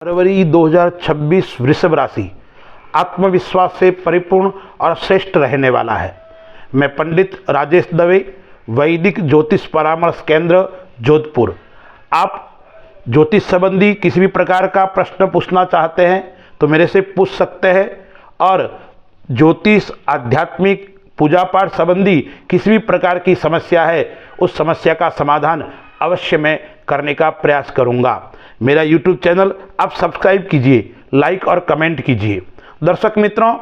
फरवरी 2026 वृषभ राशि आत्मविश्वास से परिपूर्ण और श्रेष्ठ रहने वाला है। मैं पंडित राजेश दवे, वैदिक ज्योतिष परामर्श केंद्र, जोधपुर। आप ज्योतिष संबंधी किसी भी प्रकार का प्रश्न पूछना चाहते हैं तो मेरे से पूछ सकते हैं, और ज्योतिष, आध्यात्मिक, पूजा पाठ संबंधी किसी भी प्रकार की समस्या है, उस समस्या का समाधान अवश्य मैं करने का प्रयास करूंगा। मेरा YouTube चैनल आप सब्सक्राइब कीजिए, लाइक और कमेंट कीजिए। दर्शक मित्रों,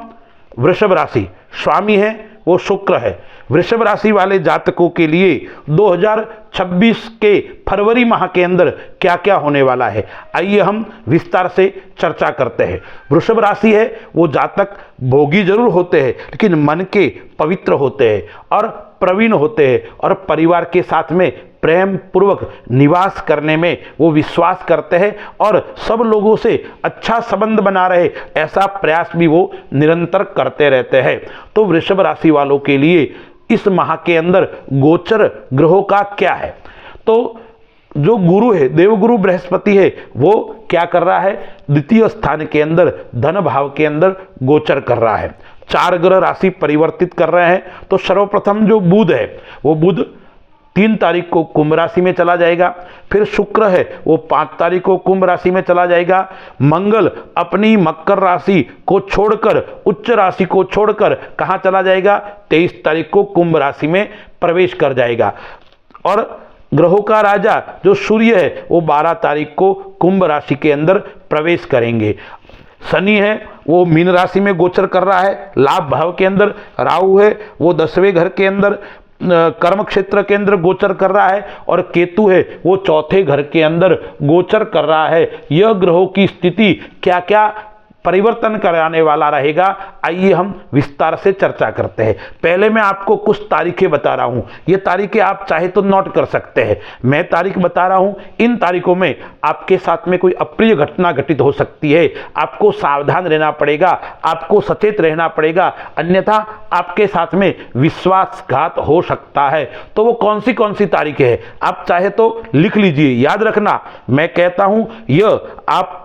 वृषभ राशि स्वामी है वो शुक्र है। वृषभ राशि वाले जातकों के लिए 2026 के फरवरी माह के अंदर क्या क्या होने वाला है, आइए हम विस्तार से चर्चा करते हैं। वृषभ राशि है वो जातक भोगी जरूर होते हैं, लेकिन मन के पवित्र होते हैं और प्रवीण होते हैं, और परिवार के साथ में प्रेम पूर्वक निवास करने में वो विश्वास करते हैं और सब लोगों से अच्छा संबंध बना रहे ऐसा प्रयास भी वो निरंतर करते रहते हैं। तो वृषभ राशि वालों के लिए इस माह के अंदर गोचर ग्रहों का क्या है? तो जो गुरु है, देवगुरु बृहस्पति है, वो क्या कर रहा है? द्वितीय स्थान के अंदर धन भाव के अंदर गोचर कर रहा है। 4 ग्रह राशि परिवर्तित कर रहे हैं। तो सर्वप्रथम जो बुध है, वो बुध 3 तारीख को कुंभ राशि में चला जाएगा। फिर शुक्र है वो 5 तारीख को कुंभ राशि में चला जाएगा। मंगल अपनी मकर राशि को छोड़कर, उच्च राशि को छोड़कर कहाँ चला जाएगा? 23 तारीख को कुंभ राशि में प्रवेश कर जाएगा। और ग्रहों का राजा जो सूर्य है वो 12 तारीख को कुंभ राशि के अंदर प्रवेश करेंगे। शनि है वो मीन राशि में गोचर कर रहा है, लाभ भाव के अंदर। राहु है वो 10वें घर के अंदर कर्म क्षेत्र के अंदर गोचर कर रहा है, और केतु है वो 4थे घर के अंदर गोचर कर रहा है। यह ग्रहों की स्थिति क्या क्या परिवर्तन कराने वाला रहेगा, आइए हम विस्तार से चर्चा करते हैं। पहले मैं आपको कुछ तारीखें बता रहा हूं, ये तारीखें आप चाहे तो नोट कर सकते हैं। मैं तारीख बता रहा हूं, इन तारीखों में आपके साथ में कोई अप्रिय घटना घटित हो सकती है। आपको सावधान रहना पड़ेगा, आपको सचेत रहना पड़ेगा, अन्यथा आपके साथ में विश्वासघात हो सकता है। तो वो कौन सी तारीखें हैं, आप चाहे तो लिख लीजिए। याद रखना, मैं कहता हूं यह आप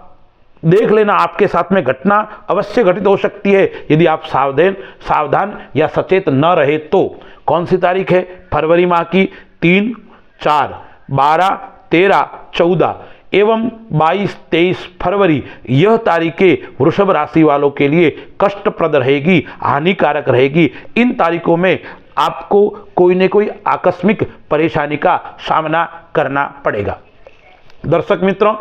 देख लेना, आपके साथ में घटना अवश्य घटित हो सकती है यदि आप सावधान या सचेत न रहे तो। कौन सी तारीख है फरवरी माह की? 3, 4, 12, 13, 14 एवं 22, 23 फरवरी। यह तारीखें वृषभ राशि वालों के लिए कष्टप्रद रहेगी, हानिकारक रहेगी। इन तारीखों में आपको कोई न कोई आकस्मिक परेशानी का सामना करना पड़ेगा। दर्शक मित्रों,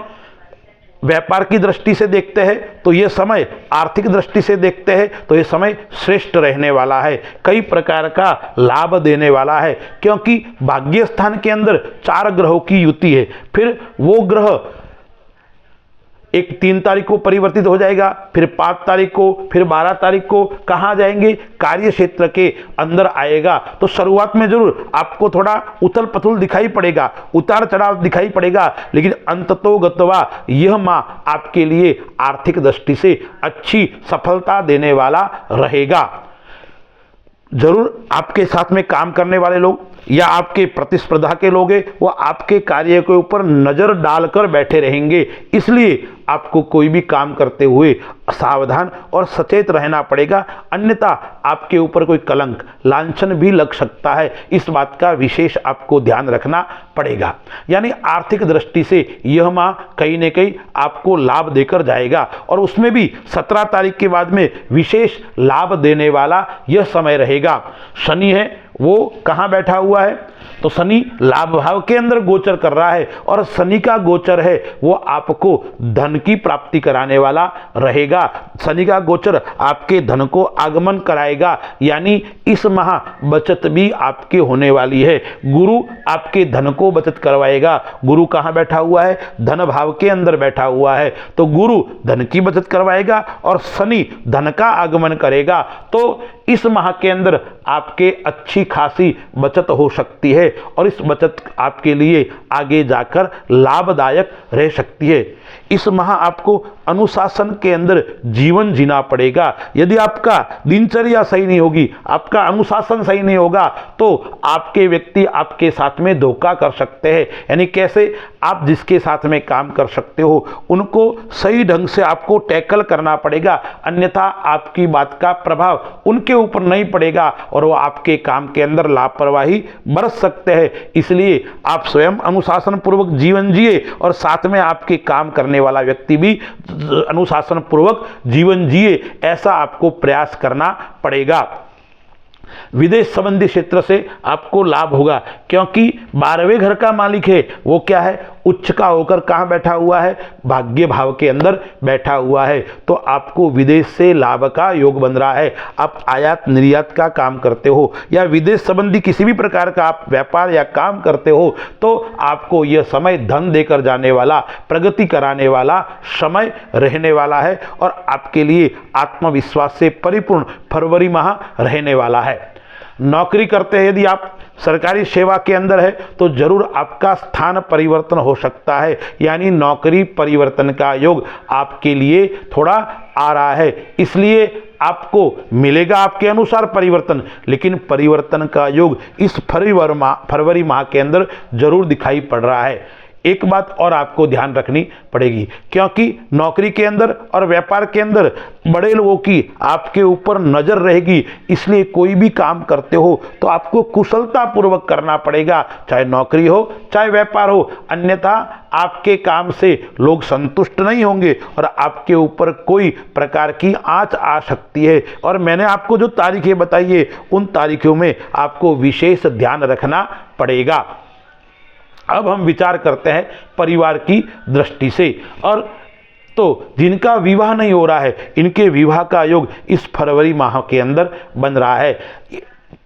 व्यापार की दृष्टि से देखते हैं तो यह समय, आर्थिक दृष्टि से देखते हैं तो यह समय श्रेष्ठ रहने वाला है, कई प्रकार का लाभ देने वाला है, क्योंकि भाग्य स्थान के अंदर 4 ग्रहों की युति है। फिर वो ग्रह एक 3 तारीख को परिवर्तित हो जाएगा, फिर 5 तारीख को, फिर 12 तारीख को कहाँ जाएंगे? कार्य क्षेत्र के अंदर आएगा। तो शुरुआत में जरूर आपको थोड़ा उथल पुथल दिखाई पड़ेगा, उतार चढ़ाव दिखाई पड़ेगा, लेकिन अंततोगत्वा यह माह आपके लिए आर्थिक दृष्टि से अच्छी सफलता देने वाला रहेगा। जरूर आपके साथ में काम करने वाले लोग या आपके प्रतिस्पर्धा के लोग हैं, वो आपके कार्य के ऊपर नजर डालकर बैठे रहेंगे। इसलिए आपको कोई भी काम करते हुए सावधान और सचेत रहना पड़ेगा, अन्यथा आपके ऊपर कोई कलंक, लांछन भी लग सकता है। इस बात का विशेष आपको ध्यान रखना पड़ेगा। यानी आर्थिक दृष्टि से यह माह कहीं न कहीं आपको लाभ देकर जाएगा, और उसमें भी 17 तारीख के बाद में विशेष लाभ देने वाला यह समय रहेगा। शनि है वो कहाँ बैठा हुआ है? तो शनि लाभ भाव के अंदर गोचर कर रहा है, और शनि का गोचर है वो आपको धन की प्राप्ति कराने वाला रहेगा। शनि का गोचर आपके धन को आगमन कराएगा, यानी इस माह बचत भी आपके होने वाली है। गुरु आपके धन को बचत करवाएगा। गुरु कहाँ बैठा हुआ है? धन भाव के अंदर बैठा हुआ है। तो गुरु धन की बचत करवाएगा और शनि धन का आगमन करेगा। तो इस माह के अंदर आपके अच्छी खासी बचत हो सकती है, और इस बचत आपके लिए आगे जाकर लाभदायक रह सकती है। इस माह आपको अनुशासन के अंदर जीवन जीना पड़ेगा। यदि आपका दिनचर्या सही नहीं होगी, आपका अनुशासन सही नहीं होगा, तो आपके व्यक्ति आपके साथ में धोखा कर सकते हैं। यानी कैसे, आप जिसके साथ में काम कर सकते हो उनको सही ढंग से आपको टैकल करना पड़ेगा, अन्यथा आपकी बात का प्रभाव उनके ऊपर नहीं पड़ेगा और वो आपके काम के अंदर लापरवाही बरत सकते हैं। इसलिए आप स्वयं अनुशासन पूर्वक जीवन जिए और साथ में आपके काम करने वाला व्यक्ति भी अनुशासन पूर्वक जीवन जिए, ऐसा आपको प्रयास करना पड़ेगा। विदेश संबंधी क्षेत्र से आपको लाभ होगा, क्योंकि 12वें घर का मालिक है वो क्या है, उच्च का होकर कहाँ बैठा हुआ है, भाग्य भाव के अंदर बैठा हुआ है। तो आपको विदेश से लाभ का योग बन रहा है। आप आयात निर्यात का काम करते हो या विदेश संबंधी किसी भी प्रकार का आप व्यापार या काम करते हो, तो आपको यह समय धन देकर जाने वाला, प्रगति कराने वाला समय रहने वाला है और आपके लिए आत्मविश्वास से परिपूर्ण फरवरी माह रहने वाला है। नौकरी करते हैं, यदि आप सरकारी सेवा के अंदर है तो जरूर आपका स्थान परिवर्तन हो सकता है, यानी नौकरी परिवर्तन का योग आपके लिए थोड़ा आ रहा है। इसलिए आपको मिलेगा आपके अनुसार परिवर्तन, लेकिन परिवर्तन का योग इस फरवरी माह के अंदर जरूर दिखाई पड़ रहा है। एक बात और आपको ध्यान रखनी पड़ेगी, क्योंकि नौकरी के अंदर और व्यापार के अंदर बड़े लोगों की आपके ऊपर नजर रहेगी, इसलिए कोई भी काम करते हो तो आपको कुशलता पूर्वक करना पड़ेगा, चाहे नौकरी हो चाहे व्यापार हो, अन्यथा आपके काम से लोग संतुष्ट नहीं होंगे और आपके ऊपर कोई प्रकार की आंच आ सकती है। और मैंने आपको जो तारीखें बताई है उन तारीखों में आपको विशेष ध्यान रखना पड़ेगा। अब हम विचार करते हैं परिवार की दृष्टि से, और तो जिनका विवाह नहीं हो रहा है इनके विवाह का योग इस फरवरी माह के अंदर बन रहा है।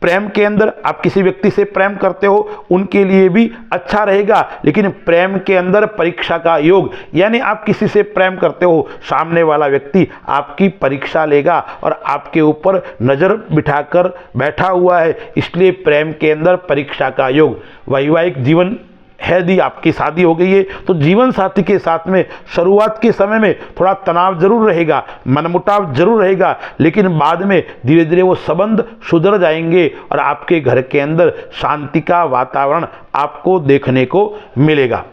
प्रेम के अंदर आप किसी व्यक्ति से प्रेम करते हो उनके लिए भी अच्छा रहेगा, लेकिन प्रेम के अंदर परीक्षा का योग, यानी आप किसी से प्रेम करते हो, सामने वाला व्यक्ति आपकी परीक्षा लेगा और आपके ऊपर नज़र बिठाकर बैठा हुआ है, इसलिए प्रेम के अंदर परीक्षा का योग। वैवाहिक जीवन है, यदि आपकी शादी हो गई है तो जीवन साथी के साथ में शुरुआत के समय में थोड़ा तनाव जरूर रहेगा, मनमुटाव जरूर रहेगा, लेकिन बाद में धीरे धीरे वो संबंध सुधर जाएंगे और आपके घर के अंदर शांति का वातावरण आपको देखने को मिलेगा।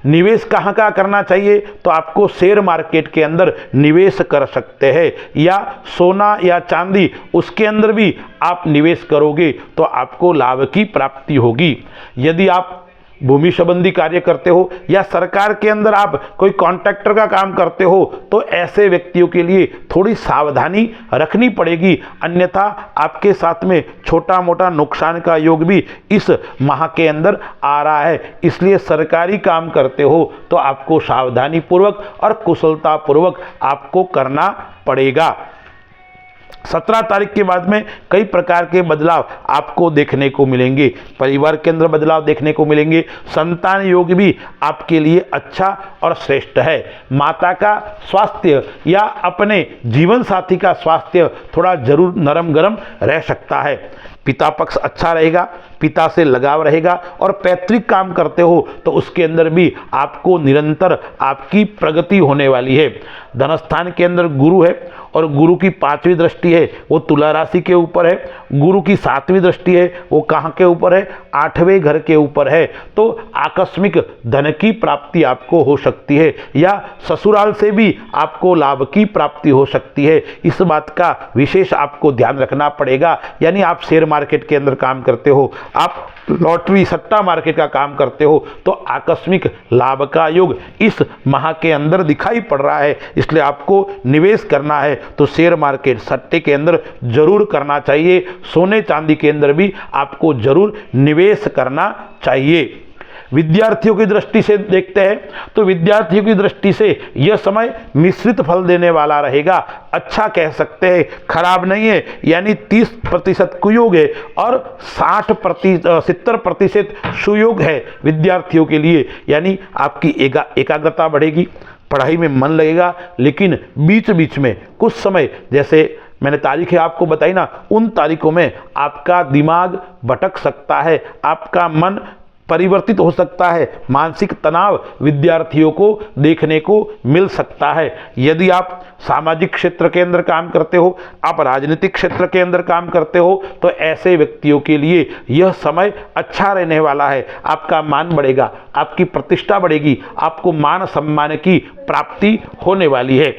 निवेश कहाँ का करना चाहिए, तो आपको शेयर मार्केट के अंदर निवेश कर सकते हैं, या सोना या चांदी उसके अंदर भी आप निवेश करोगे तो आपको लाभ की प्राप्ति होगी। यदि आप भूमि संबंधी कार्य करते हो या सरकार के अंदर आप कोई कॉन्ट्रैक्टर का काम करते हो, तो ऐसे व्यक्तियों के लिए थोड़ी सावधानी रखनी पड़ेगी, अन्यथा आपके साथ में छोटा मोटा नुकसान का योग भी इस माह के अंदर आ रहा है। इसलिए सरकारी काम करते हो तो आपको सावधानी पूर्वक और कुशलता पूर्वक आपको करना पड़ेगा। 17 तारीख के बाद में कई प्रकार के बदलाव आपको देखने को मिलेंगे, परिवार के अंदर बदलाव देखने को मिलेंगे, संतान योग भी आपके लिए अच्छा और श्रेष्ठ है। माता का स्वास्थ्य या अपने जीवन साथी का स्वास्थ्य थोड़ा जरूर नरम गरम रह सकता है। पिता पक्ष अच्छा रहेगा, पिता से लगाव रहेगा, और पैतृक काम करते हो तो उसके अंदर भी आपको निरंतर आपकी प्रगति होने वाली है। धनस्थान के अंदर गुरु है और गुरु की 5वीं दृष्टि है वो तुला राशि के ऊपर है, गुरु की 7वीं दृष्टि है वो कहाँ के ऊपर है, 8वें घर के ऊपर है। तो आकस्मिक धन की प्राप्ति आपको हो सकती है या ससुराल से भी आपको लाभ की प्राप्ति हो सकती है। इस बात का विशेष आपको ध्यान रखना पड़ेगा। यानी आप शेयर मार्केट के अंदर काम करते हो, आप लॉटरी सट्टा मार्केट का काम करते हो, तो आकस्मिक लाभ का योग इस माह के अंदर दिखाई पड़ रहा है। इसलिए आपको निवेश करना है तो शेयर मार्केट सट्टे के अंदर जरूर करना चाहिए, सोने चांदी के अंदर भी आपको जरूर निवेश करना चाहिए। विद्यार्थियों की दृष्टि से देखते हैं तो विद्यार्थियों की दृष्टि से यह समय मिश्रित फल देने वाला रहेगा, अच्छा कह सकते हैं, खराब नहीं है। यानी 30% कुयोग है और 70% सुयोग है विद्यार्थियों के लिए। यानी आपकी एकाग्रता बढ़ेगी, पढ़ाई में मन लगेगा, लेकिन बीच बीच में कुछ समय, जैसे मैंने तारीखें आपको बताई ना, उन तारीखों में आपका दिमाग भटक सकता है, आपका मन परिवर्तित हो सकता है। मानसिक तनाव विद्यार्थियों को देखने को मिल सकता है। यदि आप सामाजिक क्षेत्र के अंदर काम करते हो, आप राजनीतिक क्षेत्र के अंदर काम करते हो, तो ऐसे व्यक्तियों के लिए यह समय अच्छा रहने वाला है। आपका मान बढ़ेगा, आपकी प्रतिष्ठा बढ़ेगी, आपको मान सम्मान की प्राप्ति होने वाली है।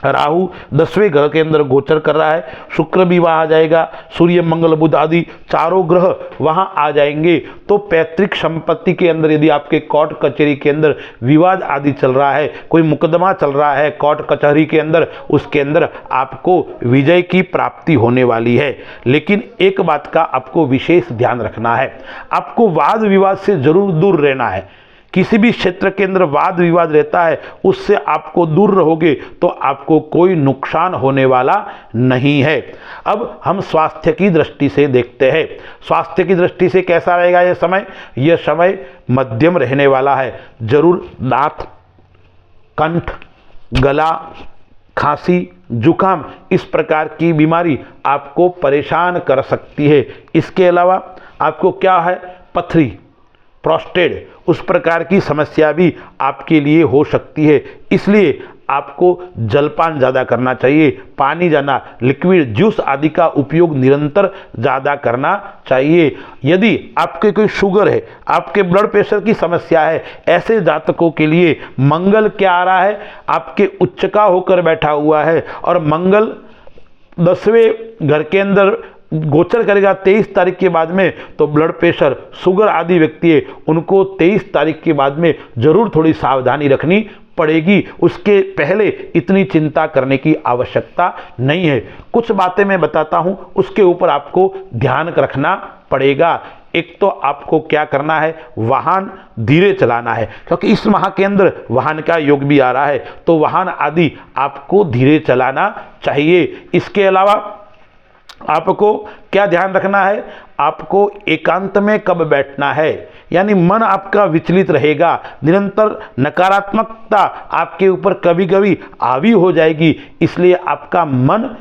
राहु 10वें घर के अंदर गोचर कर रहा है, शुक्र भी वहां आ जाएगा, सूर्य मंगल बुध आदि चारों ग्रह वहां आ जाएंगे। तो पैतृक संपत्ति के अंदर यदि आपके कोर्ट कचहरी के अंदर विवाद आदि चल रहा है, कोई मुकदमा चल रहा है कोर्ट कचहरी के अंदर, उसके अंदर आपको विजय की प्राप्ति होने वाली है। लेकिन एक बात का आपको विशेष ध्यान रखना है, आपको वाद विवाद से जरूर दूर रहना है। किसी भी क्षेत्र के अंदर वाद विवाद रहता है, उससे आपको दूर रहोगे तो आपको कोई नुकसान होने वाला नहीं है। अब हम स्वास्थ्य की दृष्टि से देखते हैं। स्वास्थ्य की दृष्टि से कैसा रहेगा यह समय? यह समय मध्यम रहने वाला है। जरूर दांत, कंठ, गला, खांसी, जुकाम इस प्रकार की बीमारी आपको परेशान कर सकती है। इसके अलावा आपको क्या है? पथरी, प्रोस्टेट, उस प्रकार की समस्या भी आपके लिए हो सकती है। इसलिए आपको जलपान ज़्यादा करना चाहिए, पानी ज़्यादा, लिक्विड जूस आदि का उपयोग निरंतर ज़्यादा करना चाहिए। यदि आपके कोई शुगर है, आपके ब्लड प्रेशर की समस्या है, ऐसे जातकों के लिए मंगल क्या आ रहा है? आपके उच्च का होकर बैठा हुआ है, और मंगल 10वें घर के अंदर गोचर करेगा 23 तारीख के बाद में। तो ब्लड प्रेशर, शुगर आदि व्यक्ति है, उनको 23 तारीख के बाद में जरूर थोड़ी सावधानी रखनी पड़ेगी। उसके पहले इतनी चिंता करने की आवश्यकता नहीं है। कुछ बातें मैं बताता हूं, उसके ऊपर आपको ध्यान रखना पड़ेगा। एक तो आपको क्या करना है? वाहन धीरे चलाना है, क्योंकि इस माह के अंदर वाहन का योग भी आ रहा है, तो वाहन आदि आपको धीरे चलाना चाहिए। इसके अलावा आपको क्या ध्यान रखना है? आपको एकांत में कब बैठना है, यानी मन आपका विचलित रहेगा, निरंतर नकारात्मकता आपके ऊपर कभी कभी हावी हो जाएगी। इसलिए आपका मन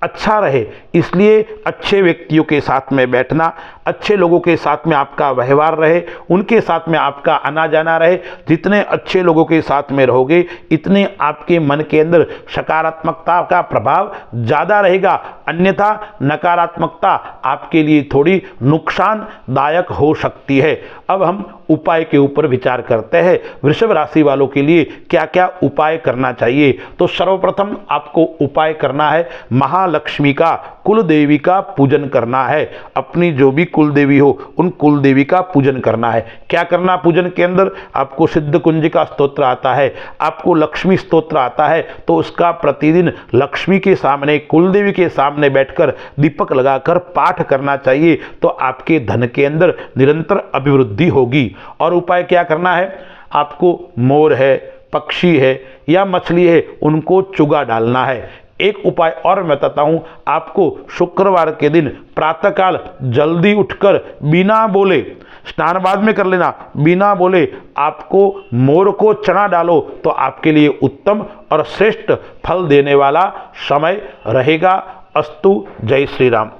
अच्छा रहे, इसलिए अच्छे व्यक्तियों के साथ में बैठना, अच्छे लोगों के साथ में आपका व्यवहार रहे, उनके साथ में आपका आना जाना रहे। जितने अच्छे लोगों के साथ में रहोगे, इतने आपके मन के अंदर सकारात्मकता का प्रभाव ज़्यादा रहेगा। अन्यथा नकारात्मकता आपके लिए थोड़ी नुकसानदायक हो सकती है। अब हम उपाय के ऊपर विचार करते हैं। वृषभ राशि वालों के लिए क्या क्या उपाय करना चाहिए? तो सर्वप्रथम आपको उपाय करना है, महालक्ष्मी का, कुल देवी का पूजन करना है। अपनी जो भी कुल देवी हो, उन कुल देवी का पूजन करना है। क्या करना पूजन के अंदर? आपको सिद्ध कुंज का स्तोत्र आता है, आपको लक्ष्मी स्तोत्र आता है, तो उसका प्रतिदिन लक्ष्मी के सामने, कुल देवी के सामने बैठकर दीपक लगाकर पाठ करना चाहिए। तो आपके धन के अंदर निरंतर अभिवृद्धि होगी। और उपाय क्या करना है? आपको मोर है, पक्षी है या मछली है, उनको चुगा डालना है। एक उपाय और मैं बताता हूं आपको, शुक्रवार के दिन प्रातःकाल जल्दी उठकर बिना बोले, स्नान बाद में कर लेना, बिना बोले आपको मोर को चना डालो, तो आपके लिए उत्तम और श्रेष्ठ फल देने वाला समय रहेगा। अस्तु। जय श्री राम।